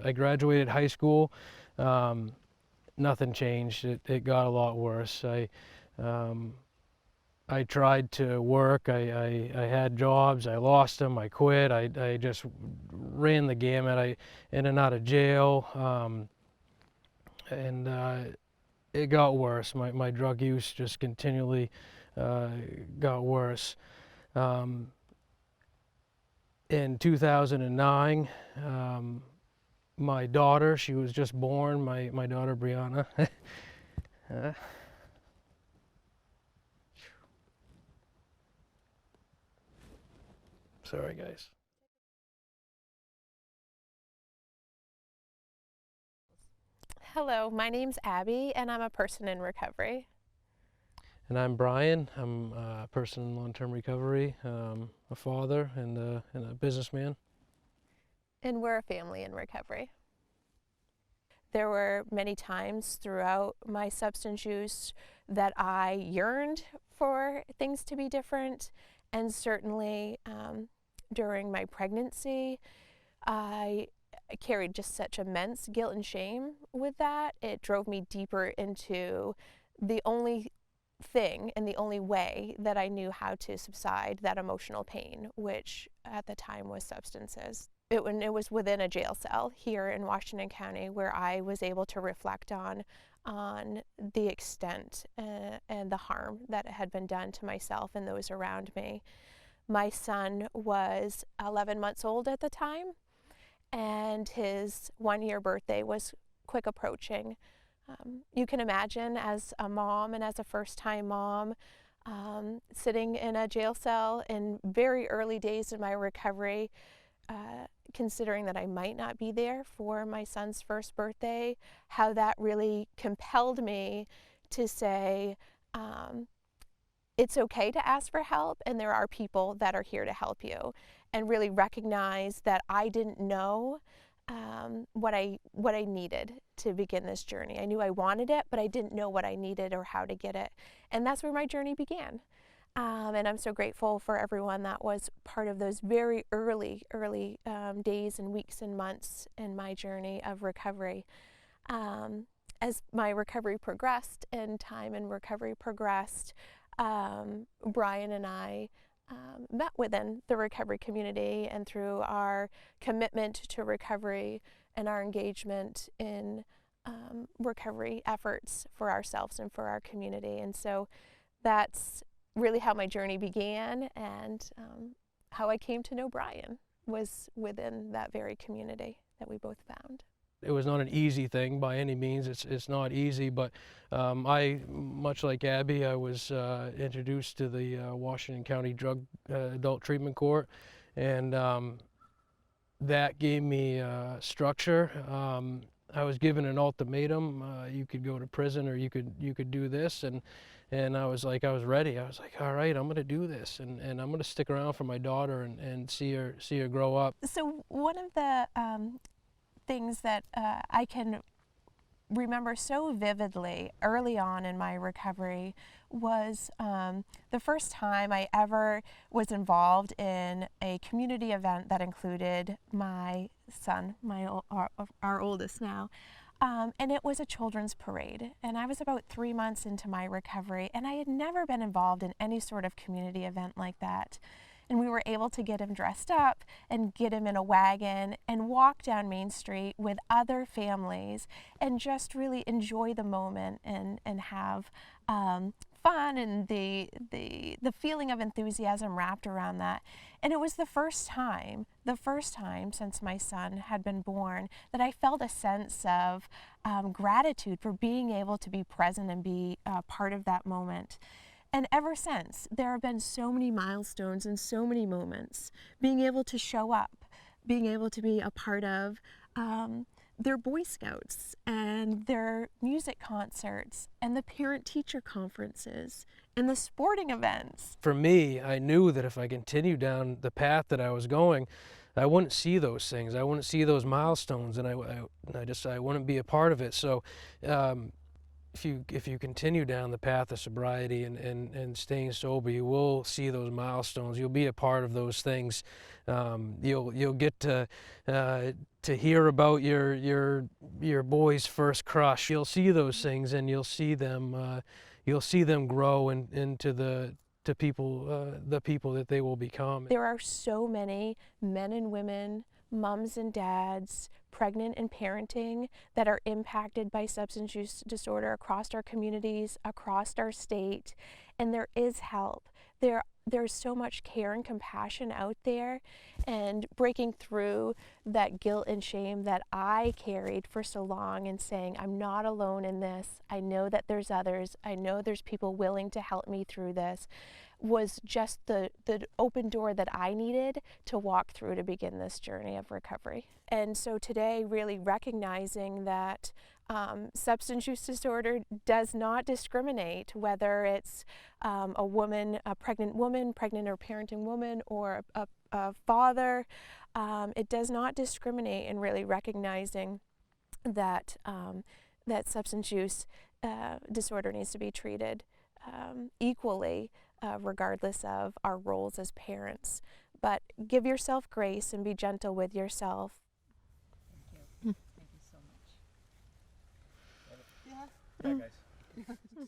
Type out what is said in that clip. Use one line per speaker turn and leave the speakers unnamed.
I graduated high school, nothing changed. It got a lot worse. Um, I tried to work. I had jobs. I lost them. I quit. I just ran the gamut. I in and out of jail, and it got worse. My drug use just continually uh, got worse. Um, in 2009, my daughter, she was just born, my daughter Brianna. uh, Sorry, guys.
Hello, my name's Abby, and I'm a person in recovery.
And I'm Brian. I'm a person in long-term recovery, a father, and a businessman.
And we're a family in recovery. There were many times throughout my substance use that I yearned for things to be different, and certainly during my pregnancy, I carried just such immense guilt and shame with that. It drove me deeper into the only thing and the only way that I knew how to subside that emotional pain, which at the time was substances. It was within a jail cell here in Washington County where I was able to reflect on the extent and the harm that had been done to myself and those around me. My son was 11 months old at the time, and his 1-year birthday was quick approaching. You can imagine, as a mom and as a first-time mom, sitting in a jail cell in very early days of my recovery, considering that I might not be there for my son's first birthday, how that really compelled me to say, it's okay to ask for help, and there are people that are here to help you, and really recognize that I didn't know what I needed to begin this journey. I knew I wanted it, but I didn't know what I needed or how to get it, and that's where my journey began. And I'm so grateful for everyone that was part of those very early days and weeks and months in my journey of recovery. As my recovery progressed and time in recovery progressed, Brian and I met within the recovery community, and through our commitment to recovery and our engagement in recovery efforts for ourselves and for our community. And so that's really how my journey began, and how I came to know Brian was within that very community that we both found.
It was not an easy thing by any means. It's not easy, but I, much like Abby, I was introduced to the Washington County Drug Adult Treatment Court, and that gave me structure. I was given an ultimatum: you could go to prison, or you could do this, and I was ready. I was like, all right, I'm going to do this, and I'm going to stick around for my daughter and see her grow up.
So one of the things that I can remember so vividly early on in my recovery was the first time I ever was involved in a community event that included my son, our oldest now. And it was a children's parade, and I was about 3 months into my recovery, and I had never been involved in any sort of community event like that. And we were able to get him dressed up and get him in a wagon and walk down Main Street with other families and just really enjoy the moment and have fun and the feeling of enthusiasm wrapped around that. And it was the first time since my son had been born that I felt a sense of gratitude for being able to be present and be part of that moment. And ever since, there have been so many milestones and so many moments. Being able to show up, being able to be a part of their Boy Scouts and their music concerts and the parent-teacher conferences and the sporting events.
For me, I knew that if I continued down the path that I was going, I wouldn't see those things. I wouldn't see those milestones, and I wouldn't be a part of it. So if you continue down the path of sobriety and staying sober, you will see those milestones. You'll be a part of those things. You'll get to hear about your boy's first crush. You'll see those things, and you'll see them grow into the people that they will become.
There are so many men and women, moms and dads, pregnant and parenting, that are impacted by substance use disorder across our communities, across our state, and there is help. There's so much care and compassion out there, and breaking through that guilt and shame that I carried for so long and saying, I'm not alone in this. I know that there's others. I know there's people willing to help me through this, was just the open door that I needed to walk through to begin this journey of recovery. And so today, really recognizing that substance use disorder does not discriminate, whether it's a woman, a pregnant or parenting woman, or a father. It does not discriminate, and really recognizing that that substance use disorder needs to be treated equally, regardless of our roles as parents. But give yourself grace and be gentle with yourself.
Thank you so much.
Yeah. Bye, guys.